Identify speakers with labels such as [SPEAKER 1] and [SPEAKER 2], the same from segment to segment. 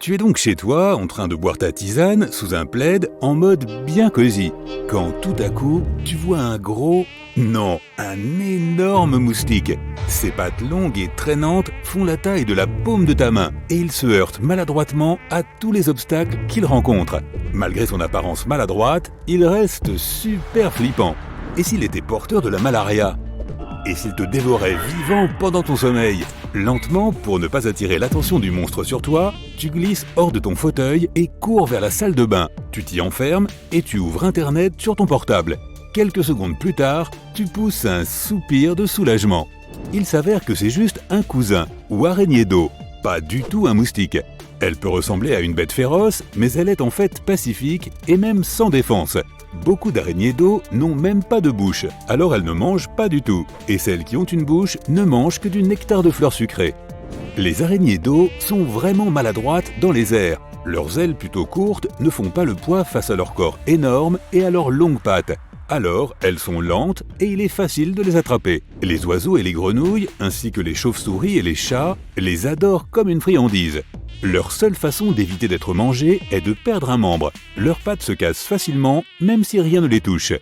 [SPEAKER 1] Tu es donc chez toi, en train de boire ta tisane, sous un plaid, en mode bien cosy, quand tout à coup, tu vois un énorme moustique. Ses pattes longues et traînantes font la taille de la paume de ta main, et il se heurte maladroitement à tous les obstacles qu'il rencontre. Malgré son apparence maladroite, il reste super flippant. Et s'il était porteur de la malaria ? Et s'il te dévorait vivant pendant ton sommeil ? Lentement, pour ne pas attirer l'attention du monstre sur toi, tu glisses hors de ton fauteuil et cours vers la salle de bain. Tu t'y enfermes et tu ouvres Internet sur ton portable. Quelques secondes plus tard, tu pousses un soupir de soulagement. Il s'avère que c'est juste un cousin, ou araignée d'eau, pas du tout un moustique. Elle peut ressembler à une bête féroce, mais elle est en fait pacifique et même sans défense. Beaucoup d'araignées d'eau n'ont même pas de bouche, alors elles ne mangent pas du tout. Et celles qui ont une bouche ne mangent que du nectar de fleurs sucrées. Les araignées d'eau sont vraiment maladroites dans les airs. Leurs ailes plutôt courtes ne font pas le poids face à leur corps énorme et à leurs longues pattes. Alors, elles sont lentes et il est facile de les attraper. Les oiseaux et les grenouilles, ainsi que les chauves-souris et les chats, les adorent comme une friandise. Leur seule façon d'éviter d'être mangés est de perdre un membre. Leurs pattes se cassent facilement, même si rien ne les touche.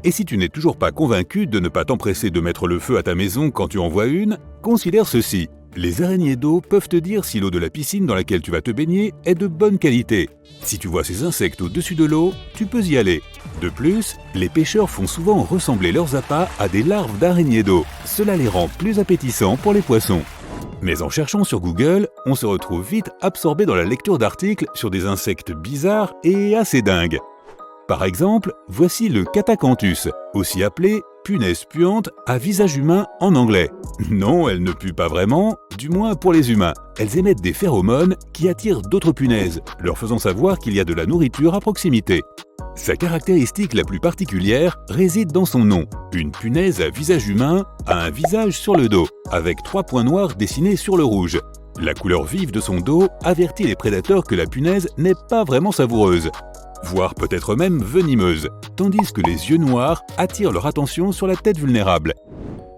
[SPEAKER 1] Et si tu n'es toujours pas convaincu de ne pas t'empresser de mettre le feu à ta maison quand tu en vois une, considère ceci. Les araignées d'eau peuvent te dire si l'eau de la piscine dans laquelle tu vas te baigner est de bonne qualité. Si tu vois ces insectes au-dessus de l'eau, tu peux y aller. De plus, les pêcheurs font souvent ressembler leurs appâts à des larves d'araignées d'eau. Cela les rend plus appétissants pour les poissons. Mais en cherchant sur Google, on se retrouve vite absorbé dans la lecture d'articles sur des insectes bizarres et assez dingues. Par exemple, voici le Catacanthus, aussi appelé punaise puante à visage humain en anglais. Non, elles ne puent pas vraiment, du moins pour les humains. Elles émettent des phéromones qui attirent d'autres punaises, leur faisant savoir qu'il y a de la nourriture à proximité. Sa caractéristique la plus particulière réside dans son nom. Une punaise à visage humain a un visage sur le dos, avec 3 points noirs dessinés sur le rouge. La couleur vive de son dos avertit les prédateurs que la punaise n'est pas vraiment savoureuse, voire peut-être même venimeuse, tandis que les yeux noirs attirent leur attention sur la tête vulnérable.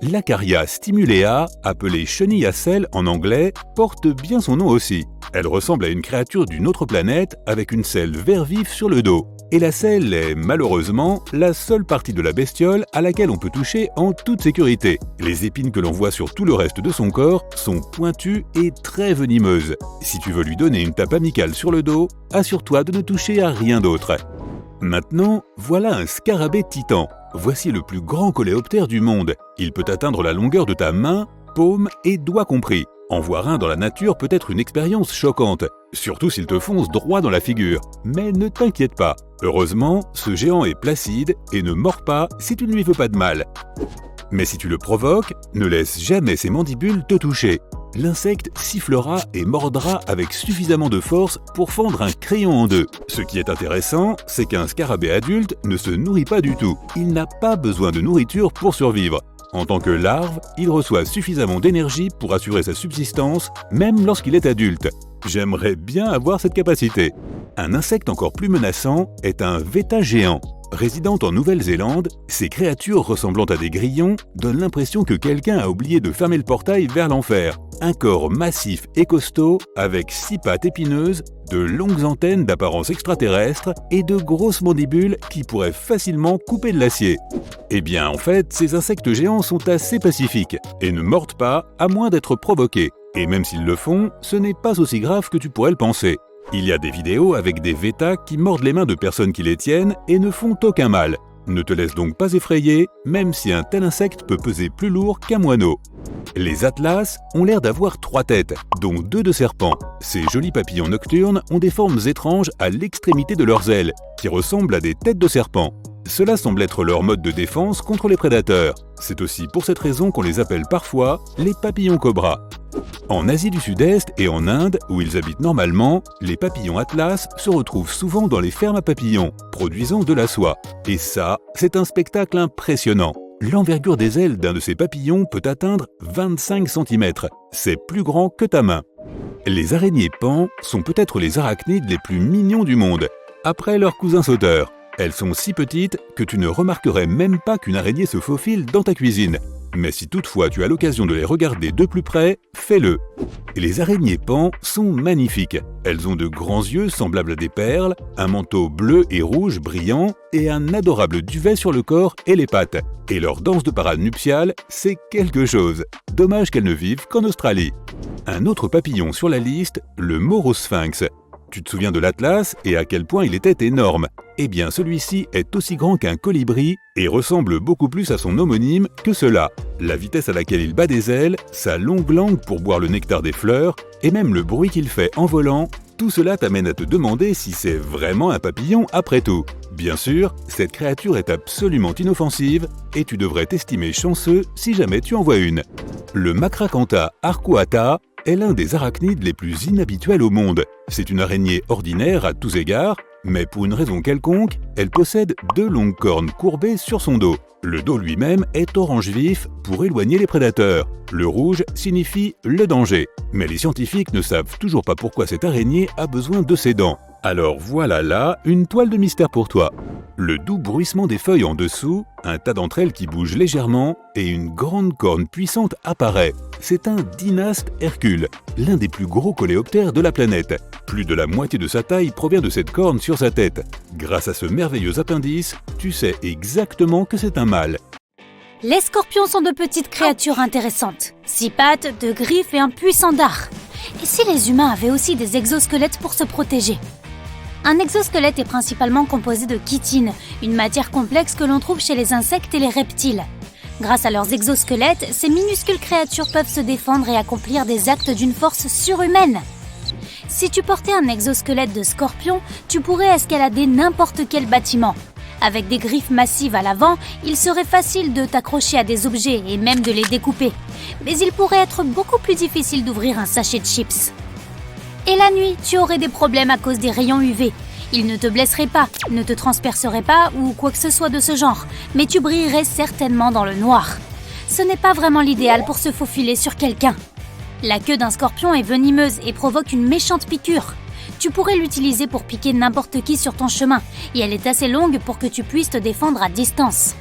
[SPEAKER 1] L'Acaria stimulea, appelée chenille à sel en anglais, porte bien son nom aussi. Elle ressemble à une créature d'une autre planète avec une selle vert vif sur le dos. Et la selle est, malheureusement, la seule partie de la bestiole à laquelle on peut toucher en toute sécurité. Les épines que l'on voit sur tout le reste de son corps sont pointues et très venimeuses. Si tu veux lui donner une tape amicale sur le dos, assure-toi de ne toucher à rien d'autre. Maintenant, voilà un scarabée titan. Voici le plus grand coléoptère du monde. Il peut atteindre la longueur de ta main, paume et doigt compris. En voir un dans la nature peut être une expérience choquante, surtout s'il te fonce droit dans la figure. Mais ne t'inquiète pas. Heureusement, ce géant est placide et ne mord pas si tu ne lui veux pas de mal. Mais si tu le provoques, ne laisse jamais ses mandibules te toucher. L'insecte sifflera et mordra avec suffisamment de force pour fendre un crayon en deux. Ce qui est intéressant, c'est qu'un scarabée adulte ne se nourrit pas du tout. Il n'a pas besoin de nourriture pour survivre. En tant que larve, il reçoit suffisamment d'énergie pour assurer sa subsistance, même lorsqu'il est adulte. J'aimerais bien avoir cette capacité. Un insecte encore plus menaçant est un veta géant. Résidant en Nouvelle-Zélande, ces créatures ressemblant à des grillons donnent l'impression que quelqu'un a oublié de fermer le portail vers l'enfer. Un corps massif et costaud, avec 6 pattes épineuses, de longues antennes d'apparence extraterrestre et de grosses mandibules qui pourraient facilement couper de l'acier. Eh bien, en fait, ces insectes géants sont assez pacifiques et ne mordent pas à moins d'être provoqués. Et même s'ils le font, ce n'est pas aussi grave que tu pourrais le penser. Il y a des vidéos avec des vétas qui mordent les mains de personnes qui les tiennent et ne font aucun mal. Ne te laisse donc pas effrayer, même si un tel insecte peut peser plus lourd qu'un moineau. Les atlas ont l'air d'avoir 3 têtes, dont 2 de serpents. Ces jolis papillons nocturnes ont des formes étranges à l'extrémité de leurs ailes, qui ressemblent à des têtes de serpent. Cela semble être leur mode de défense contre les prédateurs. C'est aussi pour cette raison qu'on les appelle parfois les papillons cobras. En Asie du Sud-Est et en Inde, où ils habitent normalement, les papillons atlas se retrouvent souvent dans les fermes à papillons, produisant de la soie. Et ça, c'est un spectacle impressionnant. L'envergure des ailes d'un de ces papillons peut atteindre 25 cm. C'est plus grand que ta main. Les araignées pans sont peut-être les arachnides les plus mignons du monde, après leurs cousins sauteurs. Elles sont si petites que tu ne remarquerais même pas qu'une araignée se faufile dans ta cuisine. Mais si toutefois tu as l'occasion de les regarder de plus près, fais-le. Les araignées pans sont magnifiques. Elles ont de grands yeux semblables à des perles, un manteau bleu et rouge brillant et un adorable duvet sur le corps et les pattes. Et leur danse de parade nuptiale, c'est quelque chose. Dommage qu'elles ne vivent qu'en Australie. Un autre papillon sur la liste, le morosphinx. Tu te souviens de l'Atlas et à quel point il était énorme? Eh bien, celui-ci est aussi grand qu'un colibri et ressemble beaucoup plus à son homonyme que cela. La vitesse à laquelle il bat des ailes, sa longue langue pour boire le nectar des fleurs et même le bruit qu'il fait en volant, tout cela t'amène à te demander si c'est vraiment un papillon après tout. Bien sûr, cette créature est absolument inoffensive et tu devrais t'estimer chanceux si jamais tu en vois une. Le Macracantha arcuata est l'un des arachnides les plus inhabituels au monde. C'est une araignée ordinaire à tous égards, mais pour une raison quelconque, elle possède 2 longues cornes courbées sur son dos. Le dos lui-même est orange vif pour éloigner les prédateurs. Le rouge signifie le danger. Mais les scientifiques ne savent toujours pas pourquoi cette araignée a besoin de ses dents. Alors voilà là une toile de mystère pour toi. Le doux bruissement des feuilles en dessous, un tas d'entre elles qui bougent légèrement et une grande corne puissante apparaît. C'est un dynaste Hercule, l'un des plus gros coléoptères de la planète. Plus de la moitié de sa taille provient de cette corne sur sa tête. Grâce à ce merveilleux appendice, tu sais exactement que c'est un mâle.
[SPEAKER 2] Les scorpions sont de petites créatures intéressantes. 6 pattes, 2 griffes et un puissant dard. Et si les humains avaient aussi des exosquelettes pour se protéger? Un exosquelette est principalement composé de chitine, une matière complexe que l'on trouve chez les insectes et les reptiles. Grâce à leurs exosquelettes, ces minuscules créatures peuvent se défendre et accomplir des actes d'une force surhumaine. Si tu portais un exosquelette de scorpion, tu pourrais escalader n'importe quel bâtiment. Avec des griffes massives à l'avant, il serait facile de t'accrocher à des objets et même de les découper. Mais il pourrait être beaucoup plus difficile d'ouvrir un sachet de chips. Et la nuit, tu aurais des problèmes à cause des rayons UV. Ils ne te blesseraient pas, ne te transperceraient pas ou quoi que ce soit de ce genre, mais tu brillerais certainement dans le noir. Ce n'est pas vraiment l'idéal pour se faufiler sur quelqu'un. La queue d'un scorpion est venimeuse et provoque une méchante piqûre. Tu pourrais l'utiliser pour piquer n'importe qui sur ton chemin, et elle est assez longue pour que tu puisses te défendre à distance.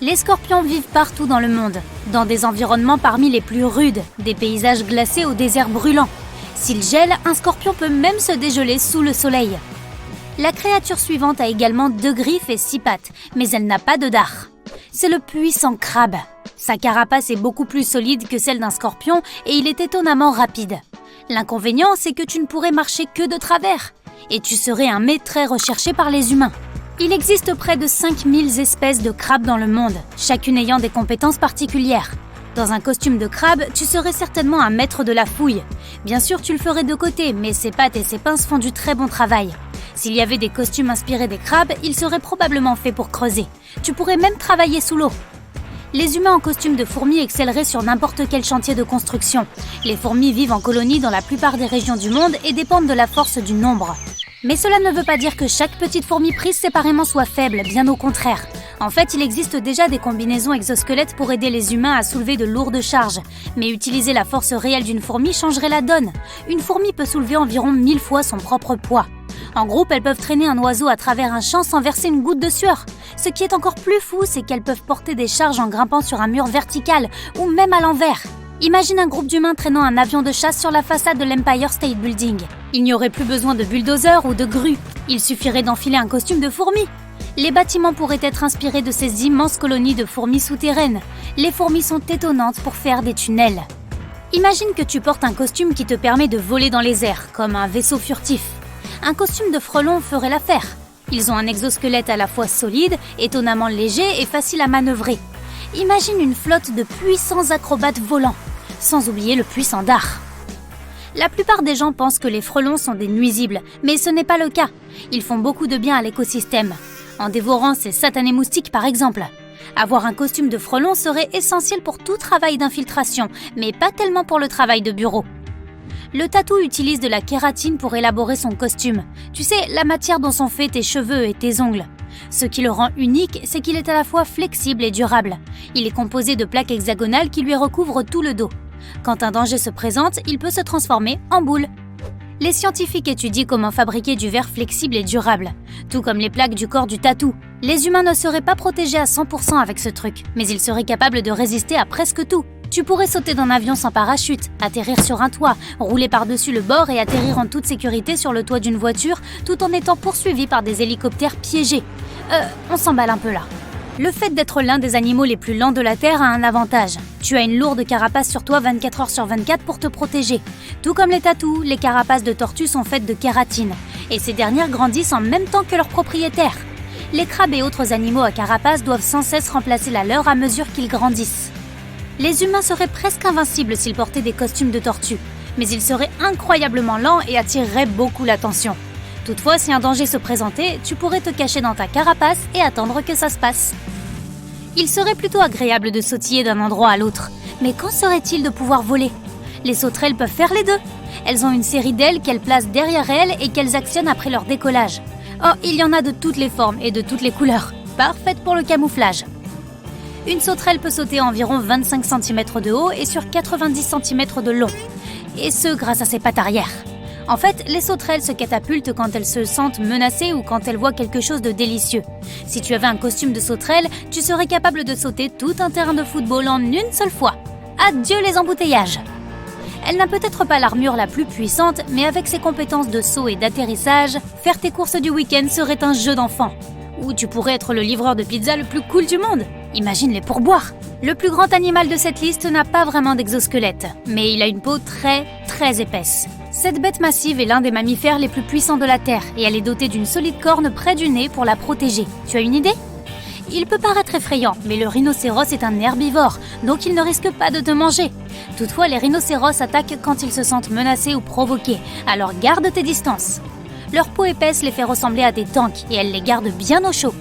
[SPEAKER 2] Les scorpions vivent partout dans le monde, dans des environnements parmi les plus rudes, des paysages glacés au désert brûlant. S'il gèle, un scorpion peut même se dégeler sous le soleil. La créature suivante a également 2 griffes et 6 pattes, mais elle n'a pas de dard. C'est le puissant crabe. Sa carapace est beaucoup plus solide que celle d'un scorpion et il est étonnamment rapide. L'inconvénient, c'est que tu ne pourrais marcher que de travers, et tu serais un mets très recherché par les humains. Il existe près de 5000 espèces de crabes dans le monde, chacune ayant des compétences particulières. Dans un costume de crabe, tu serais certainement un maître de la fouille. Bien sûr, tu le ferais de côté, mais ses pattes et ses pinces font du très bon travail. S'il y avait des costumes inspirés des crabes, ils seraient probablement faits pour creuser. Tu pourrais même travailler sous l'eau. Les humains en costume de fourmis excelleraient sur n'importe quel chantier de construction. Les fourmis vivent en colonie dans la plupart des régions du monde et dépendent de la force du nombre. Mais cela ne veut pas dire que chaque petite fourmi prise séparément soit faible, bien au contraire. En fait, il existe déjà des combinaisons exosquelettes pour aider les humains à soulever de lourdes charges. Mais utiliser la force réelle d'une fourmi changerait la donne. Une fourmi peut soulever environ 1000 fois son propre poids. En groupe, elles peuvent traîner un oiseau à travers un champ sans verser une goutte de sueur. Ce qui est encore plus fou, c'est qu'elles peuvent porter des charges en grimpant sur un mur vertical ou même à l'envers. Imagine un groupe d'humains traînant un avion de chasse sur la façade de l'Empire State Building. Il n'y aurait plus besoin de bulldozers ou de grues. Il suffirait d'enfiler un costume de fourmi. Les bâtiments pourraient être inspirés de ces immenses colonies de fourmis souterraines. Les fourmis sont étonnantes pour faire des tunnels. Imagine que tu portes un costume qui te permet de voler dans les airs, comme un vaisseau furtif. Un costume de frelon ferait l'affaire. Ils ont un exosquelette à la fois solide, étonnamment léger et facile à manœuvrer. Imagine une flotte de puissants acrobates volants, sans oublier le puissant dard. La plupart des gens pensent que les frelons sont des nuisibles, mais ce n'est pas le cas. Ils font beaucoup de bien à l'écosystème, en dévorant ces satanés moustiques par exemple. Avoir un costume de frelon serait essentiel pour tout travail d'infiltration, mais pas tellement pour le travail de bureau. Le tatou utilise de la kératine pour élaborer son costume. Tu sais, la matière dont sont faits tes cheveux et tes ongles. Ce qui le rend unique, c'est qu'il est à la fois flexible et durable. Il est composé de plaques hexagonales qui lui recouvrent tout le dos. Quand un danger se présente, il peut se transformer en boule. Les scientifiques étudient comment fabriquer du verre flexible et durable, tout comme les plaques du corps du tatou. Les humains ne seraient pas protégés à 100% avec ce truc, mais ils seraient capables de résister à presque tout. Tu pourrais sauter d'un avion sans parachute, atterrir sur un toit, rouler par-dessus le bord et atterrir en toute sécurité sur le toit d'une voiture tout en étant poursuivi par des hélicoptères piégés. On s'emballe un peu là. Le fait d'être l'un des animaux les plus lents de la Terre a un avantage. Tu as une lourde carapace sur toi 24 heures sur 24 pour te protéger. Tout comme les tatous, les carapaces de tortues sont faites de kératine. Et ces dernières grandissent en même temps que leurs propriétaires. Les crabes et autres animaux à carapace doivent sans cesse remplacer la leur à mesure qu'ils grandissent. Les humains seraient presque invincibles s'ils portaient des costumes de tortues, mais ils seraient incroyablement lents et attireraient beaucoup l'attention. Toutefois, si un danger se présentait, tu pourrais te cacher dans ta carapace et attendre que ça se passe. Il serait plutôt agréable de sautiller d'un endroit à l'autre, mais qu'en serait-il de pouvoir voler ? Les sauterelles peuvent faire les deux. Elles ont une série d'ailes qu'elles placent derrière elles et qu'elles actionnent après leur décollage. Oh, il y en a de toutes les formes et de toutes les couleurs, parfaites pour le camouflage. Une sauterelle peut sauter à environ 25 cm de haut et sur 90 cm de long, et ce grâce à ses pattes arrière. En fait, les sauterelles se catapultent quand elles se sentent menacées ou quand elles voient quelque chose de délicieux. Si tu avais un costume de sauterelle, tu serais capable de sauter tout un terrain de football en une seule fois. Adieu les embouteillages! Elle n'a peut-être pas l'armure la plus puissante, mais avec ses compétences de saut et d'atterrissage, faire tes courses du week-end serait un jeu d'enfant. Ou tu pourrais être le livreur de pizza le plus cool du monde. Imagine les pourboires. Le plus grand animal de cette liste n'a pas vraiment d'exosquelette, mais il a une peau très épaisse. Cette bête massive est l'un des mammifères les plus puissants de la Terre et elle est dotée d'une solide corne près du nez pour la protéger. Tu as une idée ? Il peut paraître effrayant, mais le rhinocéros est un herbivore, donc il ne risque pas de te manger. Toutefois, les rhinocéros attaquent quand ils se sentent menacés ou provoqués, alors garde tes distances. Leur peau épaisse les fait ressembler à des tanks et elle les garde bien au chaud.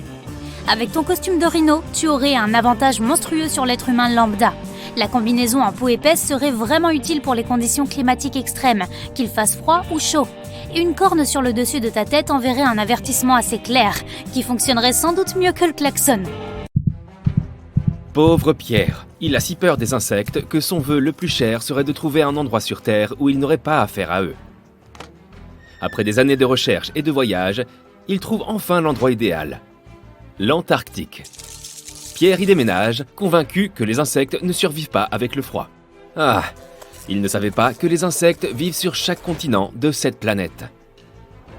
[SPEAKER 2] Avec ton costume de rhino, tu aurais un avantage monstrueux sur l'être humain lambda. La combinaison en peau épaisse serait vraiment utile pour les conditions climatiques extrêmes, qu'il fasse froid ou chaud. Et une corne sur le dessus de ta tête enverrait un avertissement assez clair, qui fonctionnerait sans doute mieux que le klaxon.
[SPEAKER 3] Pauvre Pierre, il a si peur des insectes que son vœu le plus cher serait de trouver un endroit sur Terre où il n'aurait pas affaire à eux. Après des années de recherche et de voyage, il trouve enfin l'endroit idéal, l'Antarctique. Pierre y déménage, convaincu que les insectes ne survivent pas avec le froid. Ah, il ne savait pas que les insectes vivent sur chaque continent de cette planète.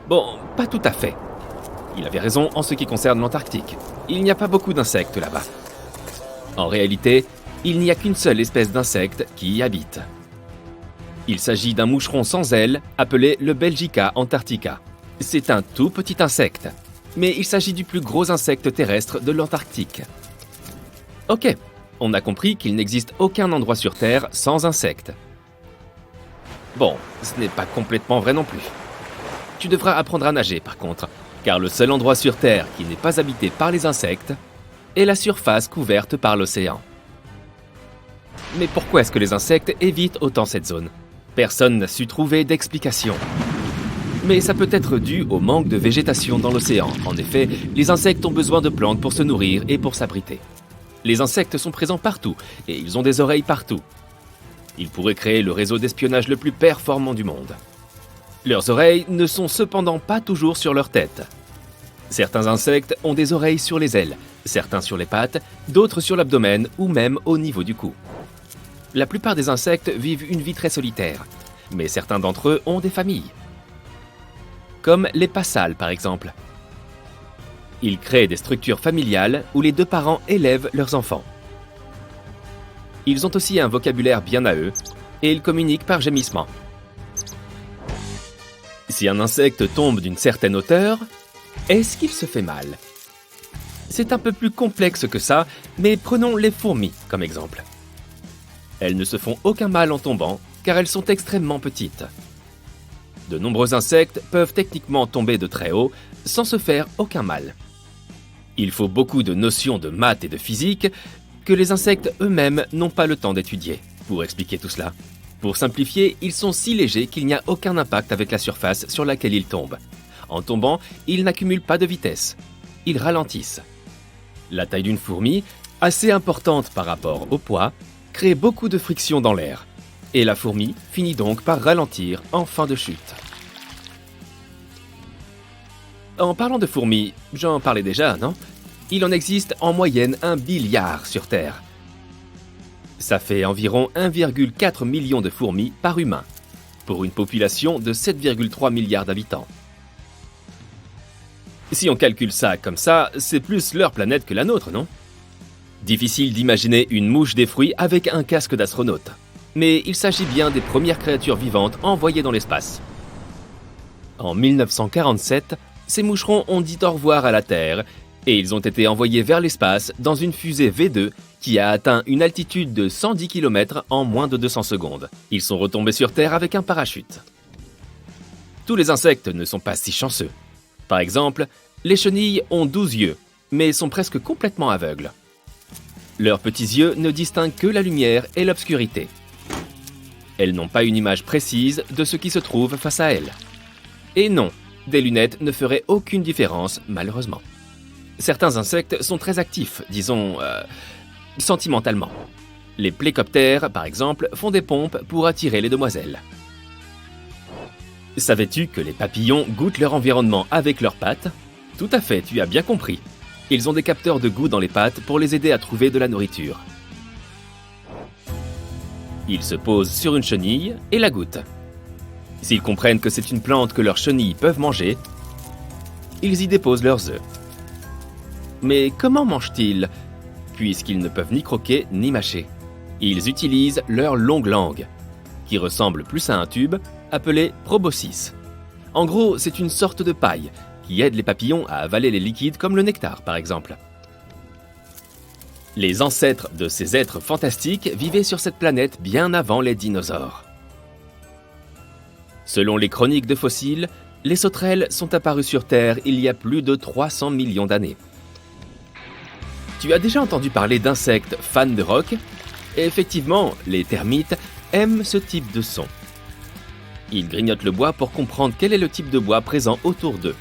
[SPEAKER 3] Bon, pas tout à fait. Il avait raison en ce qui concerne l'Antarctique. Il n'y a pas beaucoup d'insectes là-bas. En réalité, il n'y a qu'une seule espèce d'insecte qui y habite. Il s'agit d'un moucheron sans ailes appelé le Belgica antarctica. C'est un tout petit insecte, mais il s'agit du plus gros insecte terrestre de l'Antarctique. Ok, on a compris qu'il n'existe aucun endroit sur Terre sans insectes. Bon, ce n'est pas complètement vrai non plus. Tu devras apprendre à nager par contre, car le seul endroit sur Terre qui n'est pas habité par les insectes est la surface couverte par l'océan. Mais pourquoi est-ce que les insectes évitent autant cette zone ? Personne n'a su trouver d'explication. Mais ça peut être dû au manque de végétation dans l'océan. En effet, les insectes ont besoin de plantes pour se nourrir et pour s'abriter. Les insectes sont présents partout et ils ont des oreilles partout. Ils pourraient créer le réseau d'espionnage le plus performant du monde. Leurs oreilles ne sont cependant pas toujours sur leur tête. Certains insectes ont des oreilles sur les ailes, certains sur les pattes, d'autres sur l'abdomen ou même au niveau du cou. La plupart des insectes vivent une vie très solitaire, mais certains d'entre eux ont des familles. Comme les passales par exemple. Ils créent des structures familiales où les deux parents élèvent leurs enfants. Ils ont aussi un vocabulaire bien à eux et ils communiquent par gémissement. Si un insecte tombe d'une certaine hauteur, est-ce qu'il se fait mal ? C'est un peu plus complexe que ça, mais prenons les fourmis comme exemple. Elles ne se font aucun mal en tombant car elles sont extrêmement petites. De nombreux insectes peuvent techniquement tomber de très haut sans se faire aucun mal. Il faut beaucoup de notions de maths et de physique que les insectes eux-mêmes n'ont pas le temps d'étudier pour expliquer tout cela. Pour simplifier, ils sont si légers qu'il n'y a aucun impact avec la surface sur laquelle ils tombent. En tombant, ils n'accumulent pas de vitesse. Ils ralentissent. La taille d'une fourmi, assez importante par rapport au poids, crée beaucoup de friction dans l'air. Et la fourmi finit donc par ralentir en fin de chute. En parlant de fourmis, j'en parlais déjà, non ? Il en existe en moyenne 1 billiard sur Terre. Ça fait environ 1,4 million de fourmis par humain, pour une population de 7,3 milliards d'habitants. Si on calcule ça comme ça, c'est plus leur planète que la nôtre, non? Difficile d'imaginer une mouche des fruits avec un casque d'astronaute. Mais il s'agit bien des premières créatures vivantes envoyées dans l'espace. En 1947, ces moucherons ont dit au revoir à la Terre et ils ont été envoyés vers l'espace dans une fusée V2 qui a atteint une altitude de 110 km en moins de 200 secondes. Ils sont retombés sur Terre avec un parachute. Tous les insectes ne sont pas si chanceux. Par exemple, les chenilles ont 12 yeux, mais sont presque complètement aveugles. Leurs petits yeux ne distinguent que la lumière et l'obscurité. Elles n'ont pas une image précise de ce qui se trouve face à elles. Et non, des lunettes ne feraient aucune différence, malheureusement. Certains insectes sont très actifs, disons, sentimentalement. Les plécoptères, par exemple, font des pompes pour attirer les demoiselles. Savais-tu que les papillons goûtent leur environnement avec leurs pattes? Tout à fait, tu as bien compris. Ils ont des capteurs de goût dans les pattes pour les aider à trouver de la nourriture. Ils se posent sur une chenille et la goûtent. S'ils comprennent que c'est une plante que leurs chenilles peuvent manger, ils y déposent leurs œufs. Mais comment mangent-ils, puisqu'ils ne peuvent ni croquer ni mâcher? Ils utilisent leur longue langue, qui ressemble plus à un tube, appelé proboscis. En gros, c'est une sorte de paille qui aide les papillons à avaler les liquides comme le nectar, par exemple. Les ancêtres de ces êtres fantastiques vivaient sur cette planète bien avant les dinosaures. Selon les chroniques de fossiles, les sauterelles sont apparues sur Terre il y a plus de 300 millions d'années. Tu as déjà entendu parler d'insectes fans de rock? Et effectivement, les termites aiment ce type de son. Ils grignotent le bois pour comprendre quel est le type de bois présent autour d'eux.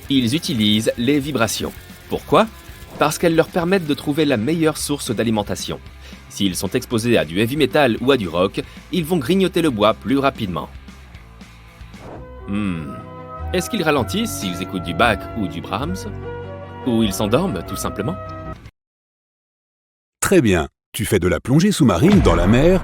[SPEAKER 3] Ils utilisent les vibrations. Pourquoi? Parce qu'elles leur permettent de trouver la meilleure source d'alimentation. S'ils sont exposés à du heavy metal ou à du rock, ils vont grignoter le bois plus rapidement. Est-ce qu'ils ralentissent s'ils écoutent du Bach ou du Brahms? Ou ils s'endorment, tout simplement?
[SPEAKER 1] Très bien, tu fais de la plongée sous-marine dans la mer,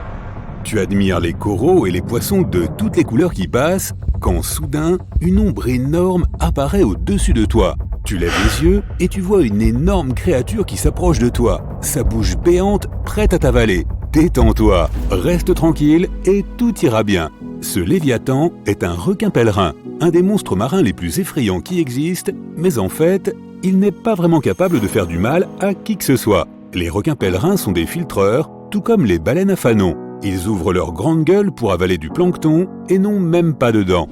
[SPEAKER 1] tu admires les coraux et les poissons de toutes les couleurs qui passent, quand soudain, une ombre énorme apparaît au-dessus de toi. Tu lèves les yeux et tu vois une énorme créature qui s'approche de toi, sa bouche béante prête à t'avaler. Détends-toi, reste tranquille et tout ira bien. Ce Léviathan est un requin pèlerin, un des monstres marins les plus effrayants qui existent, mais en fait, il n'est pas vraiment capable de faire du mal à qui que ce soit. Les requins pèlerins sont des filtreurs, tout comme les baleines à fanon. Ils ouvrent leur grande gueule pour avaler du plancton et n'ont même pas de dents.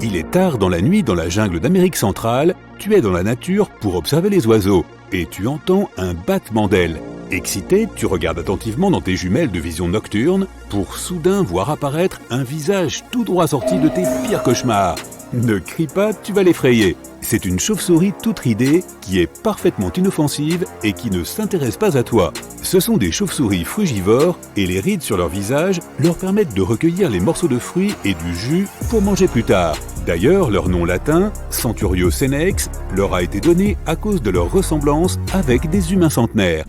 [SPEAKER 1] Il est tard dans la nuit dans la jungle d'Amérique centrale, tu es dans la nature pour observer les oiseaux et tu entends un battement d'ailes. Excité, tu regardes attentivement dans tes jumelles de vision nocturne pour soudain voir apparaître un visage tout droit sorti de tes pires cauchemars. Ne crie pas, tu vas l'effrayer. C'est une chauve-souris toute ridée qui est parfaitement inoffensive et qui ne s'intéresse pas à toi. Ce sont des chauves-souris frugivores et les rides sur leur visage leur permettent de recueillir les morceaux de fruits et du jus pour manger plus tard. D'ailleurs, leur nom latin, Centurio senex, leur a été donné à cause de leur ressemblance avec des humains centenaires.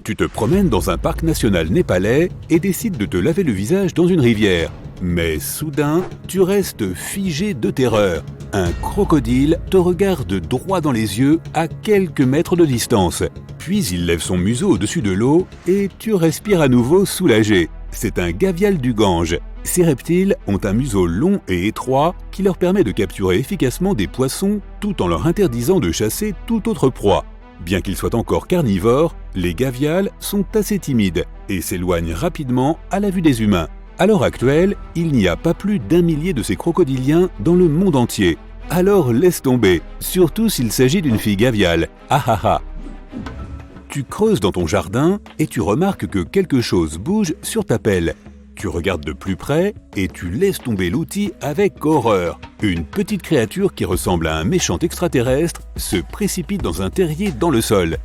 [SPEAKER 1] Tu te promènes dans un parc national népalais et décides de te laver le visage dans une rivière. Mais soudain, tu restes figé de terreur. Un crocodile te regarde droit dans les yeux à quelques mètres de distance. Puis il lève son museau au-dessus de l'eau et tu respires à nouveau soulagé. C'est un gavial du Gange. Ces reptiles ont un museau long et étroit qui leur permet de capturer efficacement des poissons tout en leur interdisant de chasser toute autre proie. Bien qu'ils soient encore carnivores, les gavials sont assez timides et s'éloignent rapidement à la vue des humains. À l'heure actuelle, il n'y a pas plus d'1 millier de ces crocodiliens dans le monde entier. Alors laisse tomber, surtout s'il s'agit d'une fille gaviale. Ah ah ah. Tu creuses dans ton jardin et tu remarques que quelque chose bouge sur ta pelle. Tu regardes de plus près et tu laisses tomber l'outil avec horreur. Une petite créature qui ressemble à un méchant extraterrestre se précipite dans un terrier dans le sol.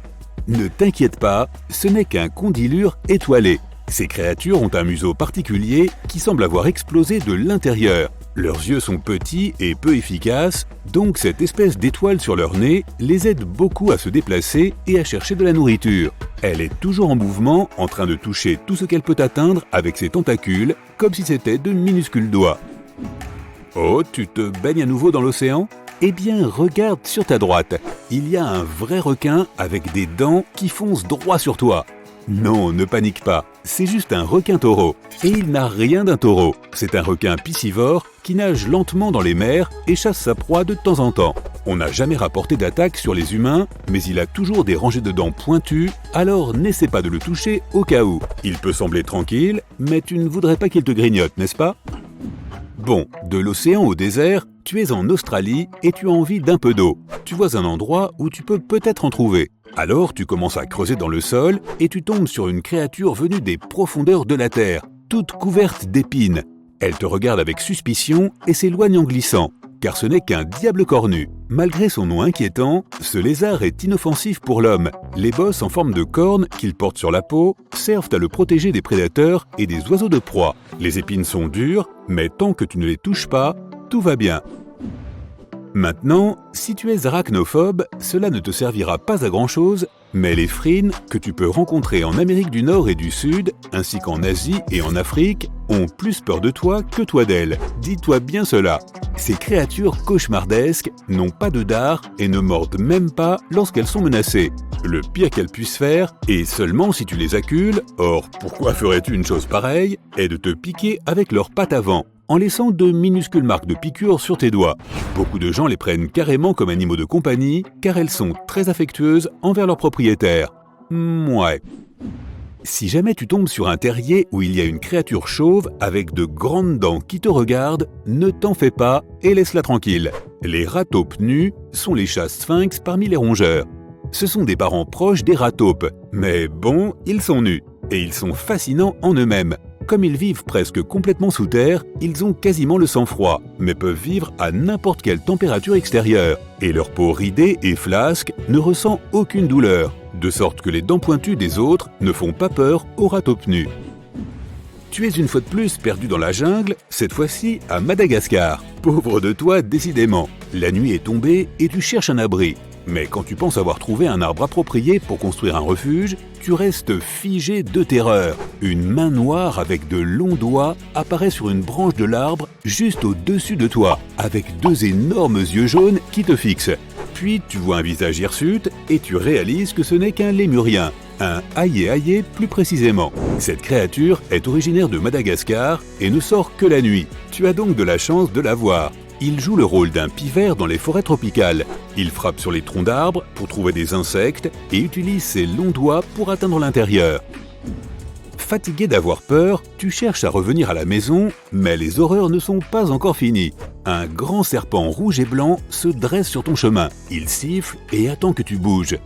[SPEAKER 1] Ne t'inquiète pas, ce n'est qu'un condylure étoilé. Ces créatures ont un museau particulier qui semble avoir explosé de l'intérieur. Leurs yeux sont petits et peu efficaces, donc cette espèce d'étoile sur leur nez les aide beaucoup à se déplacer et à chercher de la nourriture. Elle est toujours en mouvement, en train de toucher tout ce qu'elle peut atteindre avec ses tentacules, comme si c'était de minuscules doigts. Oh, tu te baignes à nouveau dans l'océan ? Eh bien, regarde sur ta droite. Il y a un vrai requin avec des dents qui foncent droit sur toi. Non, ne panique pas, c'est juste un requin-taureau. Et il n'a rien d'un taureau. C'est un requin piscivore qui nage lentement dans les mers et chasse sa proie de temps en temps. On n'a jamais rapporté d'attaque sur les humains, mais il a toujours des rangées de dents pointues, alors n'essaie pas de le toucher au cas où. Il peut sembler tranquille, mais tu ne voudrais pas qu'il te grignote, n'est-ce pas ? Bon, de l'océan au désert, tu es en Australie et tu as envie d'un peu d'eau. Tu vois un endroit où tu peux peut-être en trouver. Alors tu commences à creuser dans le sol et tu tombes sur une créature venue des profondeurs de la terre, toute couverte d'épines. Elle te regarde avec suspicion et s'éloigne en glissant, car ce n'est qu'un diable cornu. Malgré son nom inquiétant, ce lézard est inoffensif pour l'homme. Les bosses en forme de cornes qu'il porte sur la peau servent à le protéger des prédateurs et des oiseaux de proie. Les épines sont dures, mais tant que tu ne les touches pas, tout va bien. Maintenant, si tu es arachnophobe, cela ne te servira pas à grand-chose, mais les frines, que tu peux rencontrer en Amérique du Nord et du Sud, ainsi qu'en Asie et en Afrique, ont plus peur de toi que toi d'elles. Dis-toi bien cela. Ces créatures cauchemardesques n'ont pas de dard et ne mordent même pas lorsqu'elles sont menacées. Le pire qu'elles puissent faire, et seulement si tu les accules, or pourquoi ferais-tu une chose pareille, est de te piquer avec leurs pattes avant, en laissant de minuscules marques de piqûres sur tes doigts. Beaucoup de gens les prennent carrément comme animaux de compagnie, car elles sont très affectueuses envers leurs propriétaires. Ouais. Si jamais tu tombes sur un terrier où il y a une créature chauve avec de grandes dents qui te regardent, ne t'en fais pas et laisse-la tranquille. Les rataupes nus sont les chats sphinx parmi les rongeurs. Ce sont des parents proches des rataupes, mais bon, ils sont nus, et ils sont fascinants en eux-mêmes. Comme ils vivent presque complètement sous terre, ils ont quasiment le sang-froid, mais peuvent vivre à n'importe quelle température extérieure. Et leur peau ridée et flasque ne ressent aucune douleur, de sorte que les dents pointues des autres ne font pas peur aux rataupes nus. Tu es une fois de plus perdu dans la jungle, cette fois-ci à Madagascar. Pauvre de toi, décidément. La nuit est tombée et tu cherches un abri. Mais quand tu penses avoir trouvé un arbre approprié pour construire un refuge, tu restes figé de terreur. Une main noire avec de longs doigts apparaît sur une branche de l'arbre juste au-dessus de toi, avec deux énormes yeux jaunes qui te fixent. Puis tu vois un visage hirsute et tu réalises que ce n'est qu'un lémurien, un aïe-aïe plus précisément. Cette créature est originaire de Madagascar et ne sort que la nuit. Tu as donc de la chance de la voir. Il joue le rôle d'un pivert dans les forêts tropicales. Il frappe sur les troncs d'arbres pour trouver des insectes et utilise ses longs doigts pour atteindre l'intérieur. Fatigué d'avoir peur, tu cherches à revenir à la maison, mais les horreurs ne sont pas encore finies. Un grand serpent rouge et blanc se dresse sur ton chemin. Il siffle et attend que tu bouges.